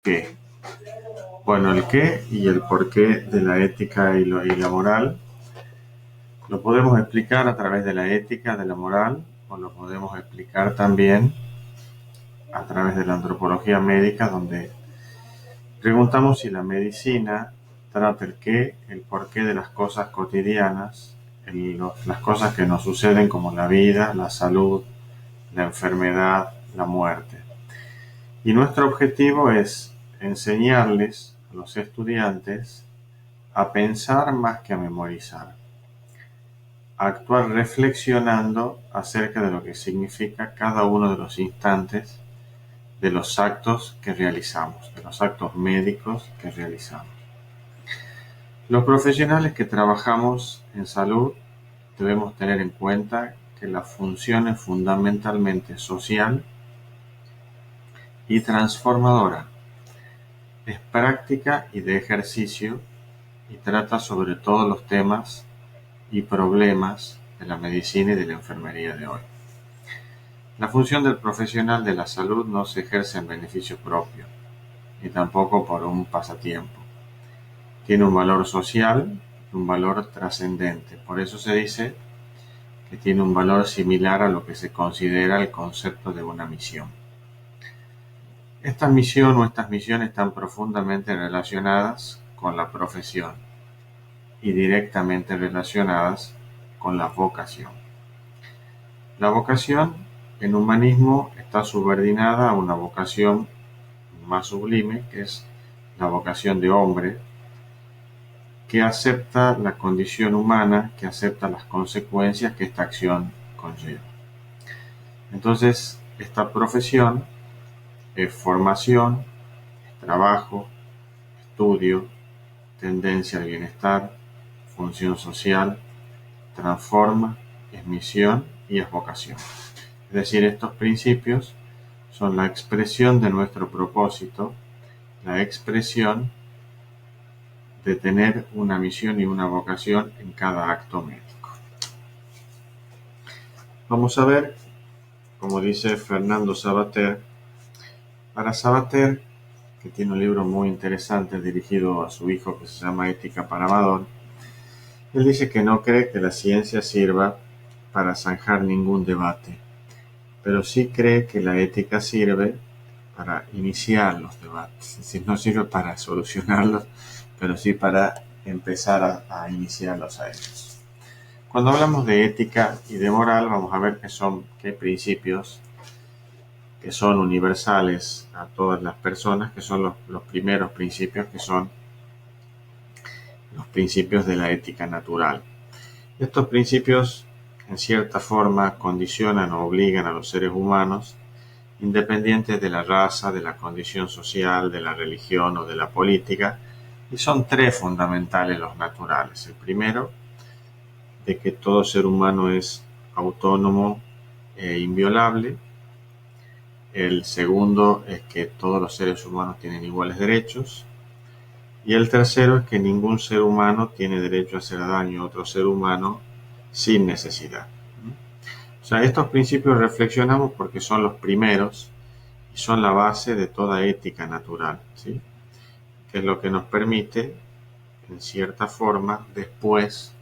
qué. Bueno, el qué y el porqué de la ética y la moral lo podemos explicar a través de la ética, de la moral, o lo podemos explicar también a través de la antropología médica, donde preguntamos si la medicina trata el qué, el porqué de las cosas cotidianas, las cosas que nos suceden como la vida, la salud, la enfermedad, la muerte. Y nuestro objetivo es enseñarles a los estudiantes a pensar más que a memorizar, a actuar reflexionando acerca de lo que significa cada uno de los instantes de los actos que realizamos, de los actos médicos que realizamos. Los profesionales que trabajamos en salud debemos tener en cuenta que la función es fundamentalmente social y transformadora. Es práctica y de ejercicio y trata sobre todos los temas y problemas de la medicina y de la enfermería de hoy. La función del profesional de la salud no se ejerce en beneficio propio, ni tampoco por un pasatiempo. Tiene un valor social y un valor trascendente. Por eso se dice que tiene un valor similar a lo que se considera el concepto de una misión. Esta misión o estas misiones están profundamente relacionadas con la profesión y directamente relacionadas con la vocación. La vocación en humanismo está subordinada a una vocación más sublime, que es la vocación de hombre, que acepta la condición humana, que acepta las consecuencias que esta acción conlleva. Entonces, esta profesión es formación, es trabajo, estudio, tendencia al bienestar, función social, transforma, es misión y es vocación. Es decir, estos principios son la expresión de nuestro propósito, la expresión de tener una misión y una vocación en cada acto médico. Vamos a ver, como dice Fernando Savater, para Savater, que tiene un libro muy interesante dirigido a su hijo que se llama Ética para Amador, él dice que no cree que la ciencia sirva para zanjar ningún debate, pero sí cree que la ética sirve para iniciar los debates. Es decir, no sirve para solucionarlos, pero sí para empezar a iniciarlos a ellos. Cuando hablamos de ética y de moral, vamos a ver que hay principios que son universales a todas las personas, que son los primeros principios, que son los principios de la ética natural. Estos principios, en cierta forma, condicionan o obligan a los seres humanos, independientes de la raza, de la condición social, de la religión o de la política, y son tres fundamentales los naturales. El primero, de que todo ser humano es autónomo e inviolable. El segundo es que todos los seres humanos tienen iguales derechos. Y el tercero es que ningún ser humano tiene derecho a hacer daño a otro ser humano sin necesidad. O sea, estos principios reflexionamos porque son los primeros y son la base de toda ética natural, ¿sí? Que es lo que nos permite, en cierta forma, después,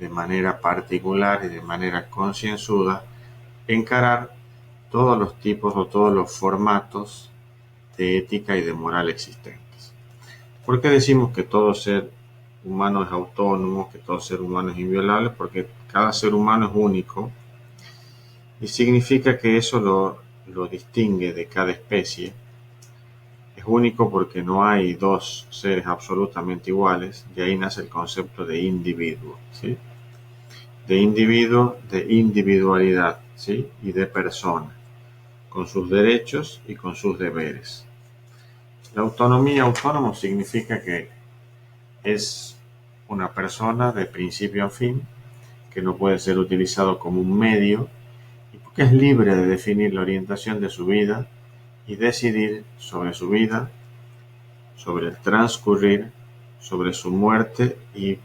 de manera particular y de manera concienzuda, encarar todos los tipos o todos los formatos de ética y de moral existentes. ¿Por qué decimos que todo ser humano es autónomo, que todo ser humano es inviolable? Porque cada ser humano es único y significa que eso lo distingue de cada especie. Es único porque no hay dos seres absolutamente iguales, de ahí nace el concepto de individuo, ¿sí? De individuo, de individualidad, ¿sí? Y de persona, con sus derechos y con sus deberes. La autonomía, autónomo, significa que es una persona de principio a fin, que no puede ser utilizado como un medio, y porque es libre de definir la orientación de su vida y decidir sobre su vida, sobre el transcurrir, sobre su muerte y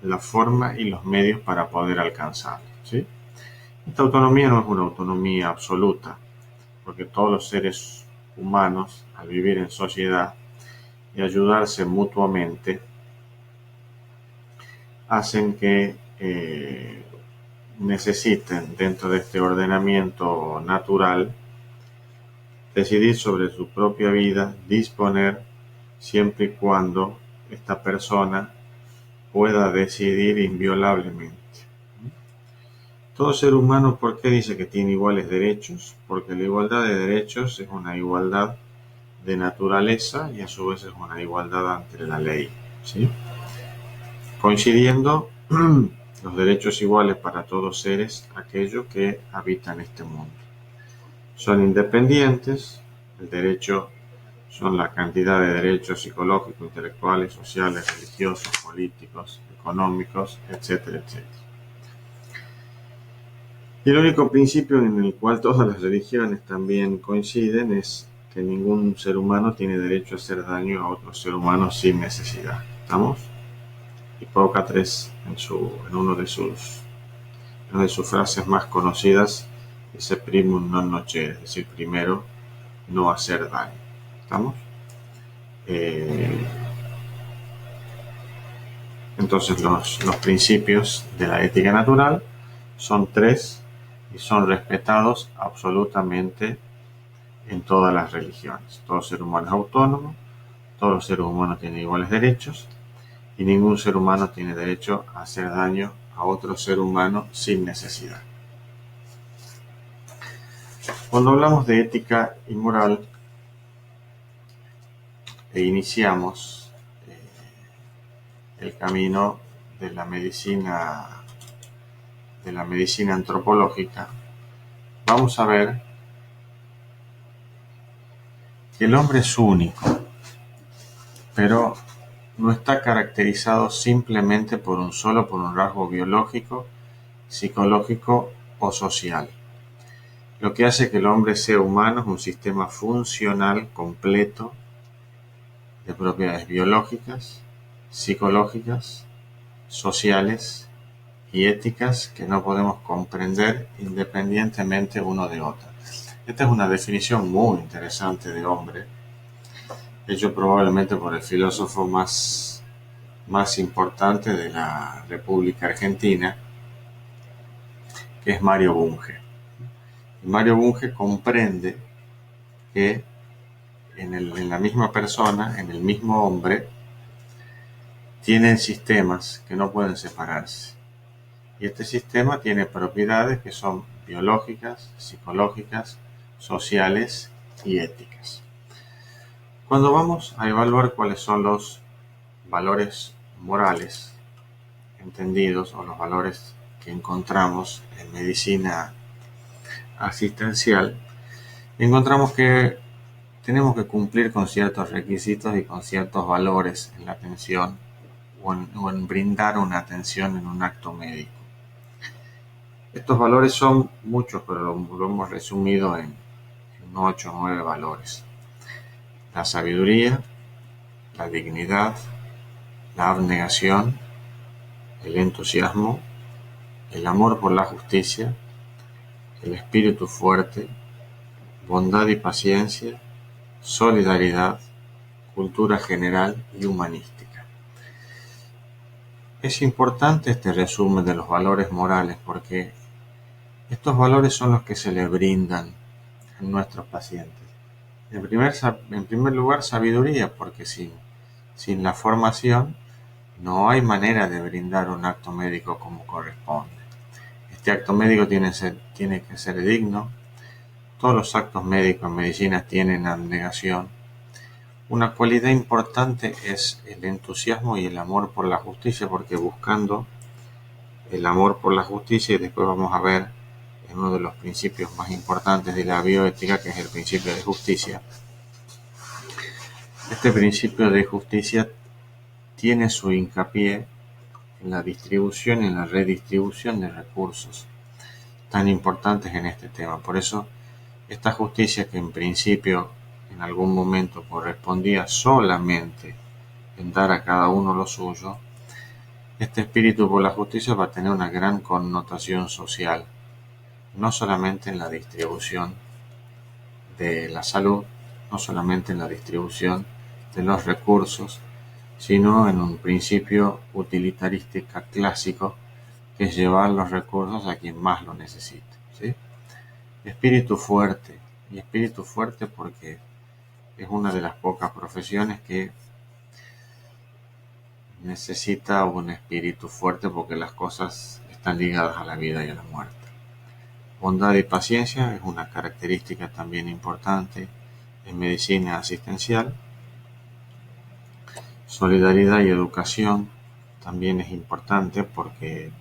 la forma y los medios para poder alcanzarlo, ¿sí? Esta autonomía no es una autonomía absoluta, porque todos los seres humanos al vivir en sociedad y ayudarse mutuamente hacen que necesiten, dentro de este ordenamiento natural, decidir sobre su propia vida, disponer siempre y cuando esta persona pueda decidir inviolablemente. Todo ser humano, ¿por qué dice que tiene iguales derechos? Porque la igualdad de derechos es una igualdad de naturaleza y a su vez es una igualdad ante la ley, ¿sí? Coincidiendo los derechos iguales para todos seres, aquellos que habitan este mundo. Son independientes, el derecho son la cantidad de derechos psicológicos, intelectuales, sociales, religiosos, políticos, económicos, etcétera, etcétera. Y el único principio en el cual todas las religiones también coinciden es que ningún ser humano tiene derecho a hacer daño a otro ser humano sin necesidad. ¿Estamos? Hipócrates, en una de sus frases más conocidas, dice primum non nocere, es decir, primero, no hacer daño. ¿Estamos? Entonces los principios de la ética natural son 3 y son respetados absolutamente en todas las religiones. Todo ser humano es autónomo, todos los seres humanos tienen iguales derechos y ningún ser humano tiene derecho a hacer daño a otro ser humano sin necesidad. Cuando hablamos de ética y moral iniciamos el camino de la medicina antropológica, vamos a ver que el hombre es único, pero no está caracterizado simplemente por un rasgo biológico, psicológico o social. Lo que hace que el hombre sea humano es un sistema funcional completo de propiedades biológicas, psicológicas, sociales y éticas que no podemos comprender independientemente uno de otro. Esta es una definición muy interesante de hombre, hecho probablemente por el filósofo más importante de la República Argentina, que es Mario Bunge. Mario Bunge comprende que en la misma persona, en el mismo hombre, tienen sistemas que no pueden separarse. Y este sistema tiene propiedades que son biológicas, psicológicas, sociales y éticas. Cuando vamos a evaluar cuáles son los valores morales entendidos o los valores que encontramos en medicina asistencial, encontramos que tenemos que cumplir con ciertos requisitos y con ciertos valores en la atención o en brindar una atención en un acto médico. Estos valores son muchos, pero lo hemos resumido en 8 o 9 valores. La sabiduría, la dignidad, la abnegación, el entusiasmo, el amor por la justicia, el espíritu fuerte, bondad y paciencia, solidaridad, cultura general y humanística. Es importante este resumen de los valores morales porque estos valores son los que se le brindan a nuestros pacientes. En primer lugar, sabiduría, porque sin la formación no hay manera de brindar un acto médico como corresponde. Este acto médico tiene que ser digno. Todos los actos médicos en medicina tienen abnegación. Una cualidad importante es el entusiasmo y el amor por la justicia, porque buscando el amor por la justicia, y después vamos a ver en uno de los principios más importantes de la bioética, que es el principio de justicia. Este principio de justicia tiene su hincapié en la distribución y en la redistribución de recursos tan importantes en este tema. Por eso, esta justicia, que en principio en algún momento correspondía solamente en dar a cada uno lo suyo, este espíritu por la justicia va a tener una gran connotación social, no solamente en la distribución de la salud, no solamente en la distribución de los recursos, sino en un principio utilitarista clásico, que es llevar los recursos a quien más lo necesite, ¿sí? Espíritu fuerte, y espíritu fuerte porque es una de las pocas profesiones que necesita un espíritu fuerte, porque las cosas están ligadas a la vida y a la muerte. Bondad y paciencia es una característica también importante en medicina asistencial. Solidaridad y educación también es importante porque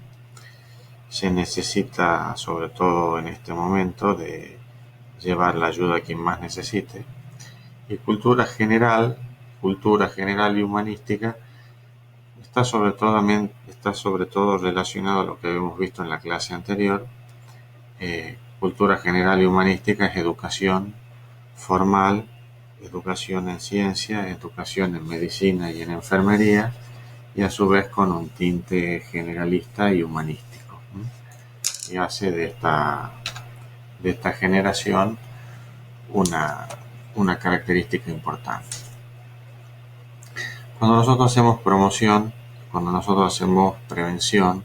se necesita, sobre todo en este momento, de llevar la ayuda a quien más necesite. Y cultura general y humanística está sobre todo relacionado a lo que hemos visto en la clase anterior. Cultura general y humanística es educación formal, educación en ciencia, educación en medicina y en enfermería, y a su vez con un tinte generalista y humanístico. Y hace de esta generación una característica importante. Cuando nosotros hacemos promoción, cuando nosotros hacemos prevención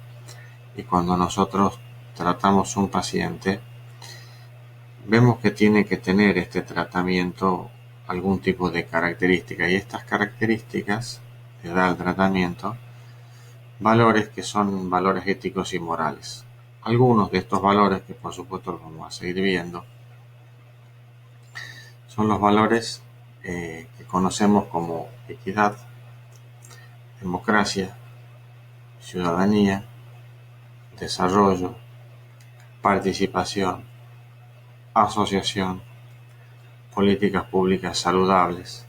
y cuando nosotros tratamos un paciente, vemos que tiene que tener este tratamiento algún tipo de característica, y estas características le da al tratamiento valores que son valores éticos y morales. Algunos de estos valores, que por supuesto los vamos a seguir viendo, son los valores que conocemos como equidad, democracia, ciudadanía, desarrollo, participación, asociación, políticas públicas saludables,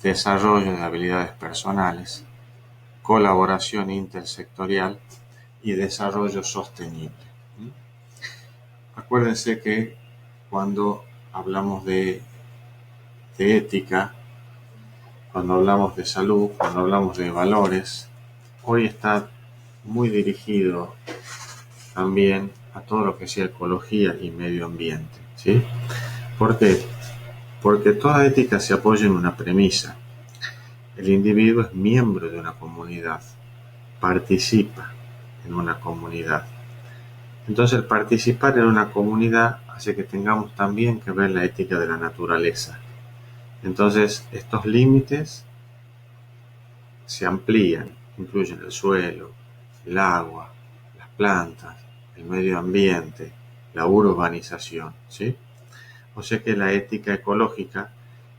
desarrollo de habilidades personales, colaboración intersectorial y desarrollo sostenible. Acuérdense que cuando hablamos de ética, cuando hablamos de salud, cuando hablamos de valores, hoy está muy dirigido también a todo lo que sea ecología y medio ambiente, ¿sí? ¿Por qué? Porque toda ética se apoya en una premisa. El individuo es miembro de una comunidad, participa en una comunidad. Entonces, el participar en una comunidad hace que tengamos también que ver la ética de la naturaleza. Entonces, estos límites se amplían, incluyen el suelo, el agua, las plantas, el medio ambiente, la urbanización, ¿sí? O sea que la ética ecológica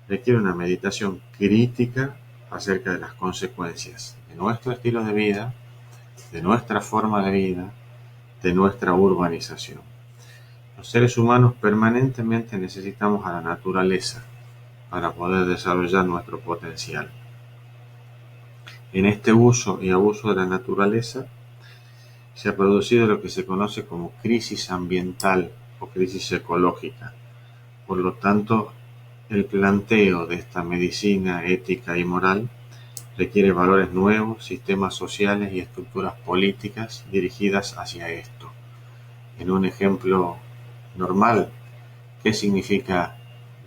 requiere una meditación crítica acerca de las consecuencias de nuestro estilo de vida, de nuestra forma de vida, de nuestra urbanización. Los seres humanos permanentemente necesitamos a la naturaleza para poder desarrollar nuestro potencial. En este uso y abuso de la naturaleza se ha producido lo que se conoce como crisis ambiental o crisis ecológica. Por lo tanto, el planteo de esta medicina ética y moral requiere valores nuevos, sistemas sociales y estructuras políticas dirigidas hacia esto. En un ejemplo normal, ¿qué significa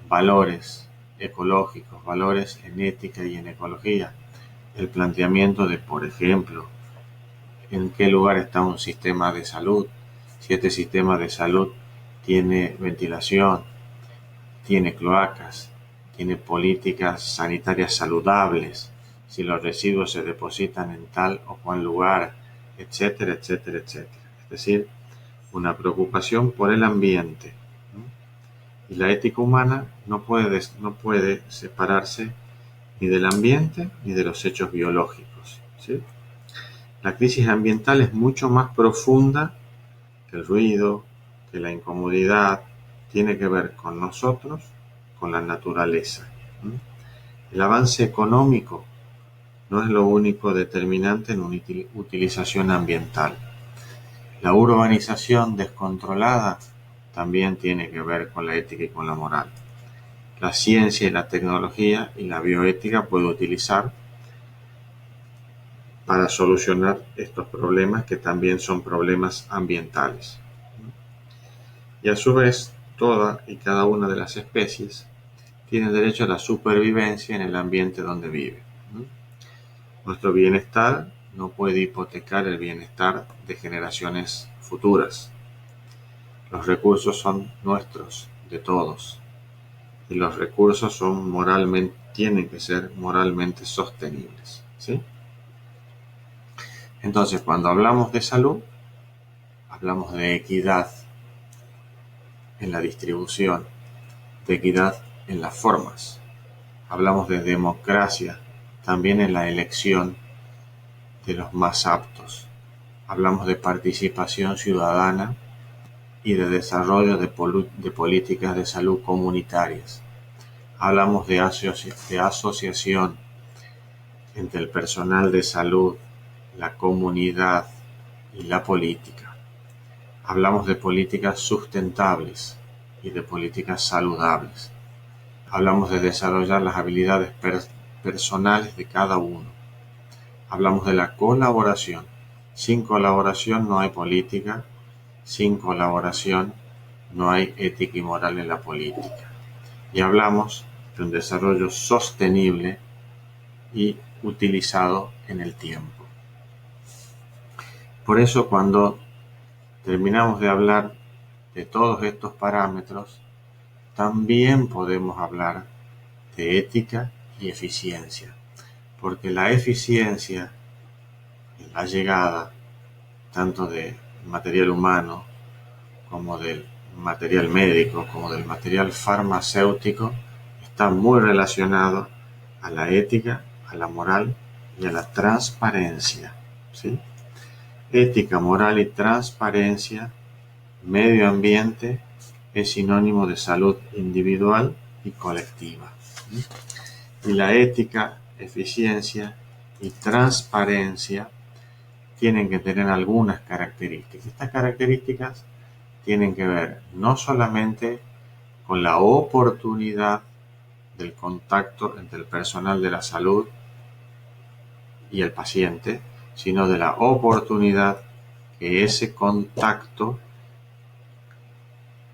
valores ecológicos, valores en ética y en ecología? El planteamiento de, por ejemplo, en qué lugar está un sistema de salud, si este sistema de salud tiene ventilación, tiene cloacas, tiene políticas sanitarias saludables, si los residuos se depositan en tal o cual lugar, etcétera, etcétera, etcétera. Es decir, una preocupación por el ambiente. Y la ética humana no puede separarse ni del ambiente ni de los hechos biológicos, ¿sí? La crisis ambiental es mucho más profunda que el ruido, que la incomodidad, tiene que ver con nosotros, con la naturaleza. El avance económico no es lo único determinante en una utilización ambiental. La urbanización descontrolada también tiene que ver con la ética y con la moral. La ciencia y la tecnología y la bioética puede utilizar para solucionar estos problemas, que también son problemas ambientales. Y a su vez, toda y cada una de las especies tiene derecho a la supervivencia en el ambiente donde vive. Nuestro bienestar no puede hipotecar el bienestar de generaciones futuras. Los recursos son nuestros, de todos, y los recursos tienen que ser moralmente sostenibles, ¿sí? Entonces, cuando hablamos de salud, hablamos de equidad en la distribución, de equidad en las formas. Hablamos de democracia también en la elección de los más aptos. Hablamos de participación ciudadana y de desarrollo de políticas de salud comunitarias. Hablamos de asociación entre el personal de salud, la comunidad y la política. Hablamos de políticas sustentables y de políticas saludables. Hablamos de desarrollar las habilidades personales de cada uno. Hablamos de la colaboración. Sin colaboración no hay política. Sin colaboración no hay ética y moral en la política. Y hablamos de un desarrollo sostenible y utilizado en el tiempo. Por eso, cuando terminamos de hablar de todos estos parámetros, también podemos hablar de ética y eficiencia, porque la eficiencia en la llegada tanto del material humano como del material médico, como del material farmacéutico, está muy relacionado a la ética, a la moral y a la transparencia, ¿sí? Ética, moral y transparencia, medio ambiente, es sinónimo de salud individual y colectiva. Y la ética, eficiencia y transparencia tienen que tener algunas características. Estas características tienen que ver no solamente con la oportunidad del contacto entre el personal de la salud y el paciente, sino de la oportunidad que ese contacto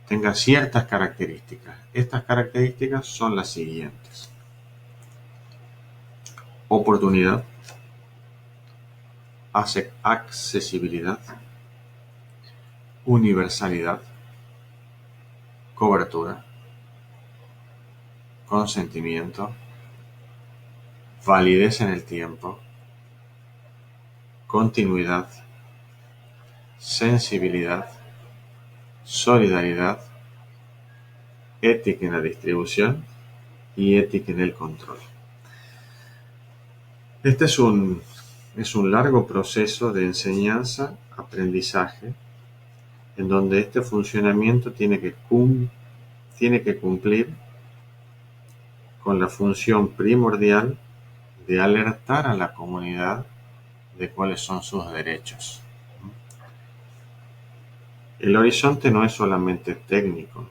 tenga ciertas características. Estas características son las siguientes: oportunidad, accesibilidad, universalidad, cobertura, consentimiento, validez en el tiempo, continuidad, sensibilidad, solidaridad, ética en la distribución y ética en el control. Este es un largo proceso de enseñanza-aprendizaje en donde este funcionamiento tiene que cumplir con la función primordial de alertar a la comunidad de cuáles son sus derechos. El horizonte no es solamente técnico.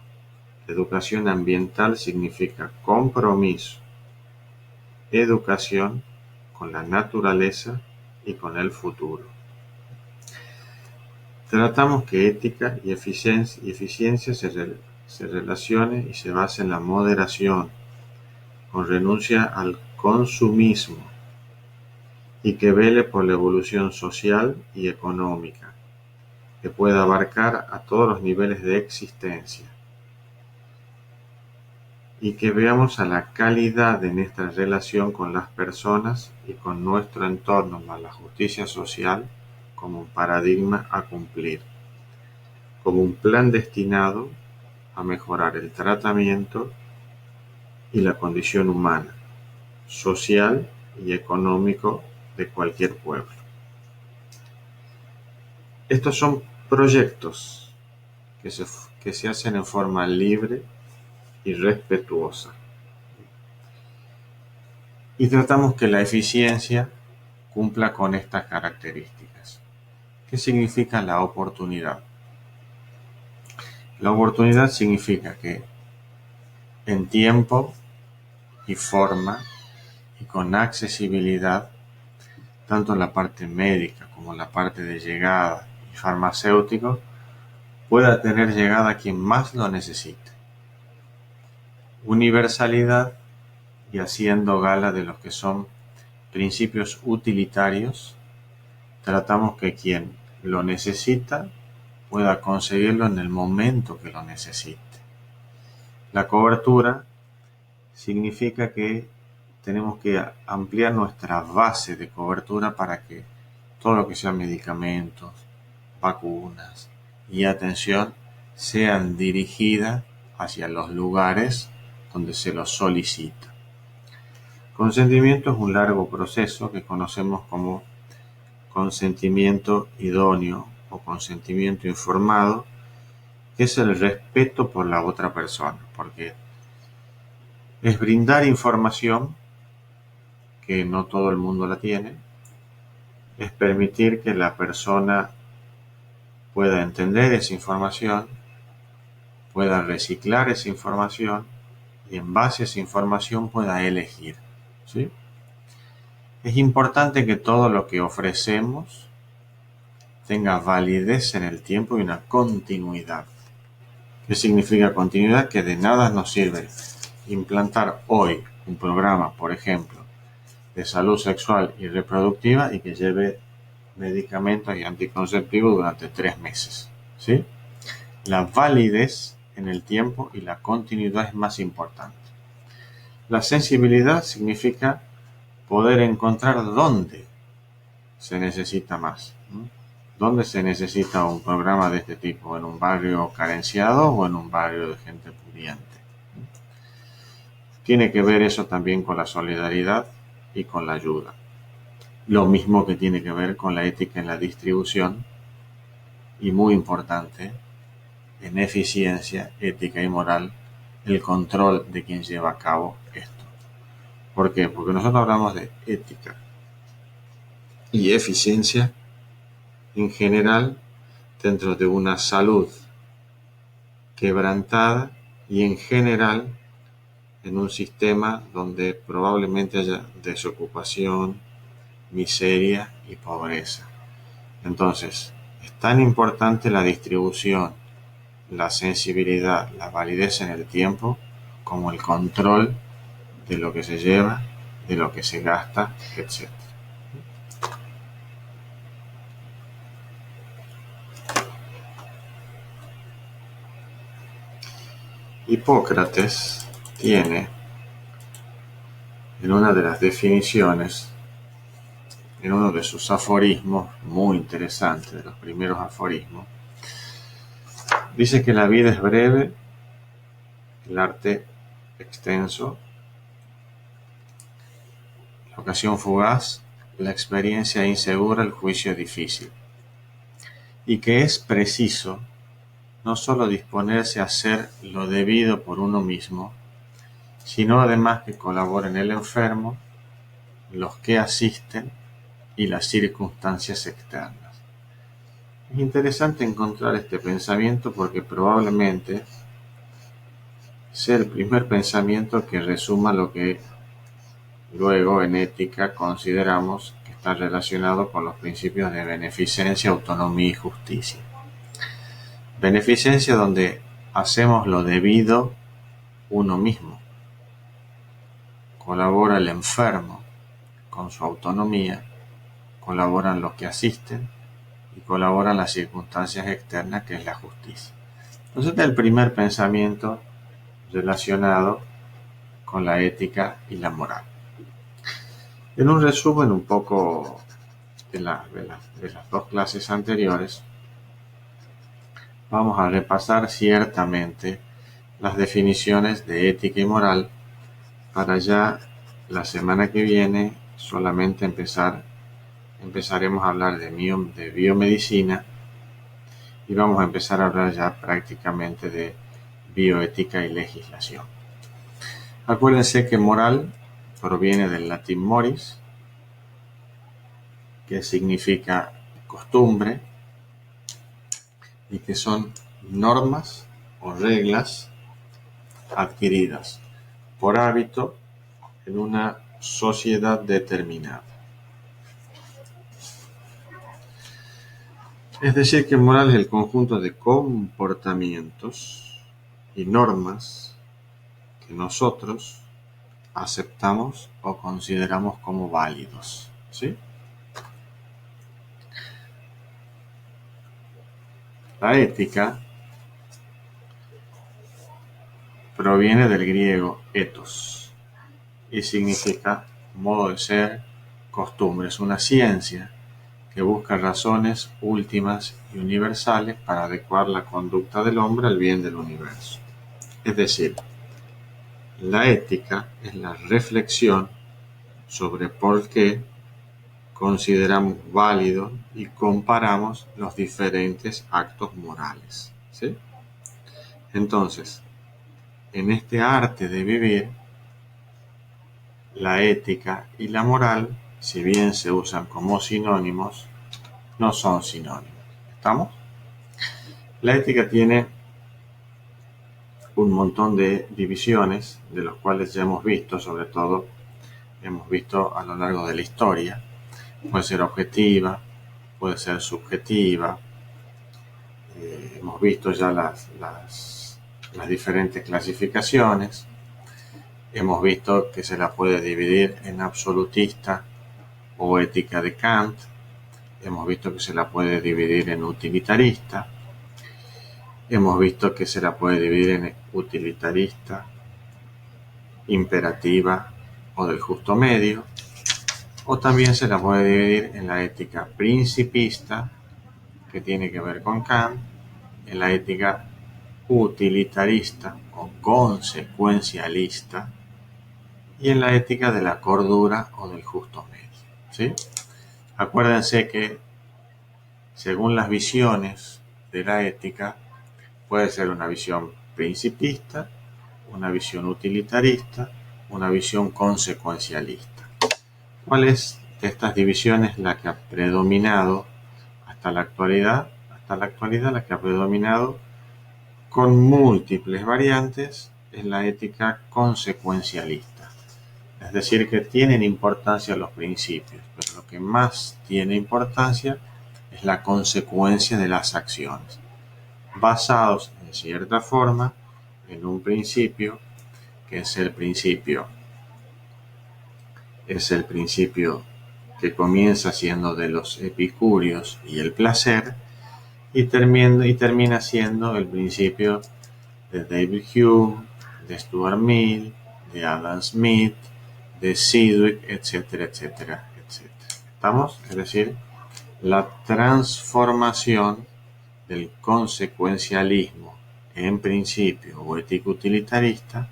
Educación ambiental significa compromiso, educación con la naturaleza y con el futuro. Tratamos que ética y eficiencia se relacione y se base en la moderación, con renuncia al consumismo, y que vele por la evolución social y económica, que pueda abarcar a todos los niveles de existencia, y que veamos a la calidad de nuestra relación con las personas y con nuestro entorno, más la justicia social, como un paradigma a cumplir, como un plan destinado a mejorar el tratamiento y la condición humana, social y económico de cualquier pueblo. Estos son proyectos que se hacen en forma libre y respetuosa. Y tratamos que la eficiencia cumpla con estas características. ¿Qué significa la oportunidad? La oportunidad significa que en tiempo y forma y con accesibilidad, tanto en la parte médica como en la parte de llegada y farmacéutico, pueda tener llegada a quien más lo necesite. universalidad y haciendo gala de los que son principios utilitarios, tratamos que quien lo necesita pueda conseguirlo en el momento que lo necesite. La cobertura significa que tenemos que ampliar nuestra base de cobertura para que todo lo que sean medicamentos, vacunas y atención sean dirigidas hacia los lugares donde se los solicita. Consentimiento es un largo proceso que conocemos como consentimiento idóneo o consentimiento informado, que es el respeto por la otra persona, porque es brindar información que no todo el mundo la tiene, es permitir que la persona pueda entender esa información, pueda reciclar esa información y en base a esa información pueda elegir, ¿sí? Es importante que todo lo que ofrecemos tenga validez en el tiempo y una continuidad. ¿Qué significa continuidad? Que de nada nos sirve implantar hoy un programa, por ejemplo, de salud sexual y reproductiva y que lleve medicamentos y anticonceptivos durante 3 meses, ¿sí? La validez en el tiempo y la continuidad es más importante. La sensibilidad significa poder encontrar dónde se necesita más, ¿no? ¿Dónde se necesita un programa de este tipo? ¿En un barrio carenciado o en un barrio de gente pudiente? Tiene que ver eso también con la solidaridad y con la ayuda. Lo mismo que tiene que ver con la ética en la distribución y, muy importante, en eficiencia, ética y moral, el control de quien lleva a cabo esto. ¿Por qué? Porque nosotros hablamos de ética y eficiencia en general dentro de una salud quebrantada y en general en un sistema donde probablemente haya desocupación, miseria y pobreza. Entonces, es tan importante la distribución, la sensibilidad, la validez en el tiempo, como el control de lo que se lleva, de lo que se gasta, etc. Hipócrates tiene en una de las definiciones, en uno de sus aforismos muy interesantes, de los primeros aforismos, dice que la vida es breve, el arte extenso, la ocasión fugaz, la experiencia insegura, el juicio difícil, y que es preciso no solo disponerse a hacer lo debido por uno mismo, sino además que colaboren el enfermo, los que asisten y las circunstancias externas. Es interesante encontrar este pensamiento porque probablemente sea el primer pensamiento que resuma lo que luego en ética consideramos que está relacionado con los principios de beneficencia, autonomía y justicia. Beneficencia donde hacemos lo debido uno mismo. Colabora el enfermo con su autonomía, colaboran los que asisten y colaboran las circunstancias externas, que es la justicia. Entonces, este es el primer pensamiento relacionado con la ética y la moral. En un resumen un poco de las dos clases anteriores, vamos a repasar ciertamente las definiciones de ética y moral para ya la semana que viene solamente empezaremos a hablar de biomedicina y vamos a empezar a hablar ya prácticamente de bioética y legislación. Acuérdense que moral proviene del latín moris, que significa costumbre, y que son normas o reglas adquiridas por hábito en una sociedad determinada. Es decir, que moral es el conjunto de comportamientos y normas que nosotros aceptamos o consideramos como válidos, ¿sí? La ética proviene del griego ethos y significa modo de ser, costumbres, una ciencia que busca razones últimas y universales para adecuar la conducta del hombre al bien del universo. Es decir, la ética es la reflexión sobre por qué consideramos válidos y comparamos los diferentes actos morales, ¿sí? Entonces, en este arte de vivir, la ética y la moral, si bien se usan como sinónimos, no son sinónimos. ¿Estamos? La ética tiene un montón de divisiones, de los cuales ya hemos visto, sobre todo hemos visto a lo largo de la historia. Puede ser objetiva, puede ser subjetiva. Hemos visto ya las diferentes clasificaciones. Hemos visto que se la puede dividir en absolutista o ética de Kant. Hemos visto que se la puede dividir en utilitarista. Hemos visto que se la puede dividir en utilitarista, imperativa o del justo medio. O también se la puede dividir en la ética principista, que tiene que ver con Kant, en la ética utilitarista o consecuencialista y en la ética de la cordura o del justo medio, ¿sí? Acuérdense que según las visiones de la ética puede ser una visión principista, una visión utilitarista, una visión consecuencialista. ¿Cuál es de estas divisiones la que ha predominado hasta la actualidad? Hasta la actualidad la que ha predominado con múltiples variantes es la ética consecuencialista. Es decir, que tienen importancia los principios, pero lo que más tiene importancia es la consecuencia de las acciones, basados en cierta forma en un principio que es el principio que comienza siendo de los epicúreos y el placer y termina siendo el principio de David Hume, de Stuart Mill, de Adam Smith, de Sidgwick, etcétera, etcétera, etcétera. ¿Estamos? Es decir, la transformación del consecuencialismo en principio o ética utilitarista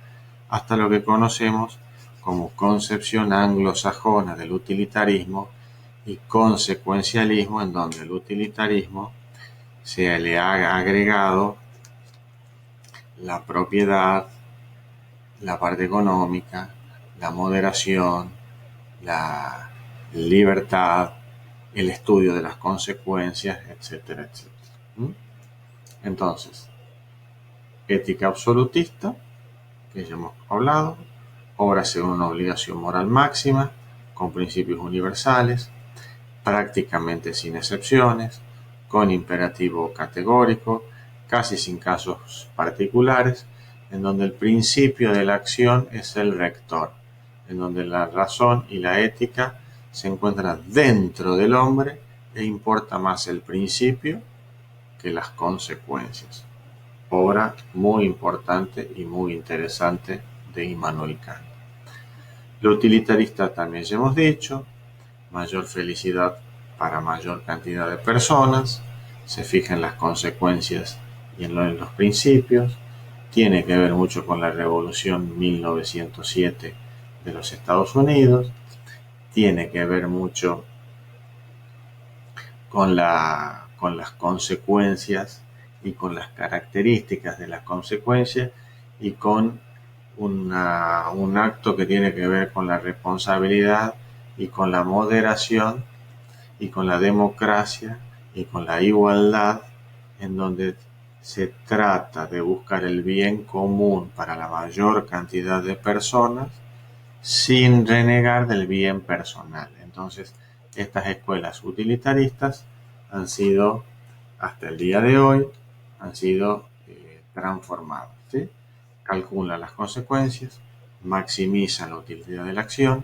hasta lo que conocemos como concepción anglosajona del utilitarismo y consecuencialismo, en donde el utilitarismo se le ha agregado la propiedad, la parte económica, la moderación, la libertad, el estudio de las consecuencias, etcétera, etcétera. Entonces, ética absolutista, que ya hemos hablado, obra según una obligación moral máxima, con principios universales, prácticamente sin excepciones, con imperativo categórico, casi sin casos particulares, en donde el principio de la acción es el rector, en donde la razón y la ética se encuentran dentro del hombre e importa más el principio que las consecuencias. Obra muy importante y muy interesante de Immanuel Kant. Lo utilitarista también ya hemos dicho, mayor felicidad para mayor cantidad de personas, se fija en las consecuencias y en los principios, tiene que ver mucho con la Revolución 1907 de los Estados Unidos, tiene que ver mucho con las consecuencias y con las características de las consecuencias y con un acto que tiene que ver con la responsabilidad y con la moderación y con la democracia y con la igualdad, en donde se trata de buscar el bien común para la mayor cantidad de personas sin renegar del bien personal. Entonces, estas escuelas utilitaristas han sido, hasta el día de hoy, han sido transformadas, ¿sí? calcula las consecuencias, maximiza la utilidad de la acción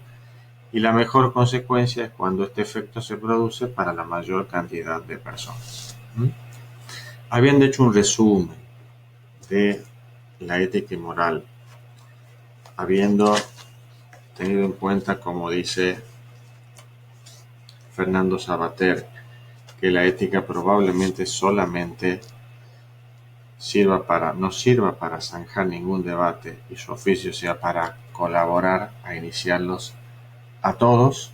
y la mejor consecuencia es cuando este efecto se produce para la mayor cantidad de personas. Habiendo hecho un resumen de la ética y moral, habiendo tenido en cuenta, como dice Fernando Savater, que la ética probablemente solamente no sirva para zanjar ningún debate y su oficio sea para colaborar a iniciarlos a todos,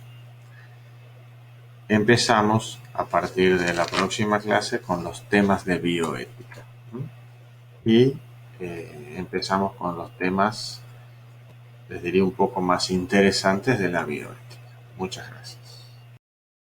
empezamos a partir de la próxima clase con los temas de bioética. Y empezamos con los temas, les diría, un poco más interesantes de la bioética. Muchas gracias.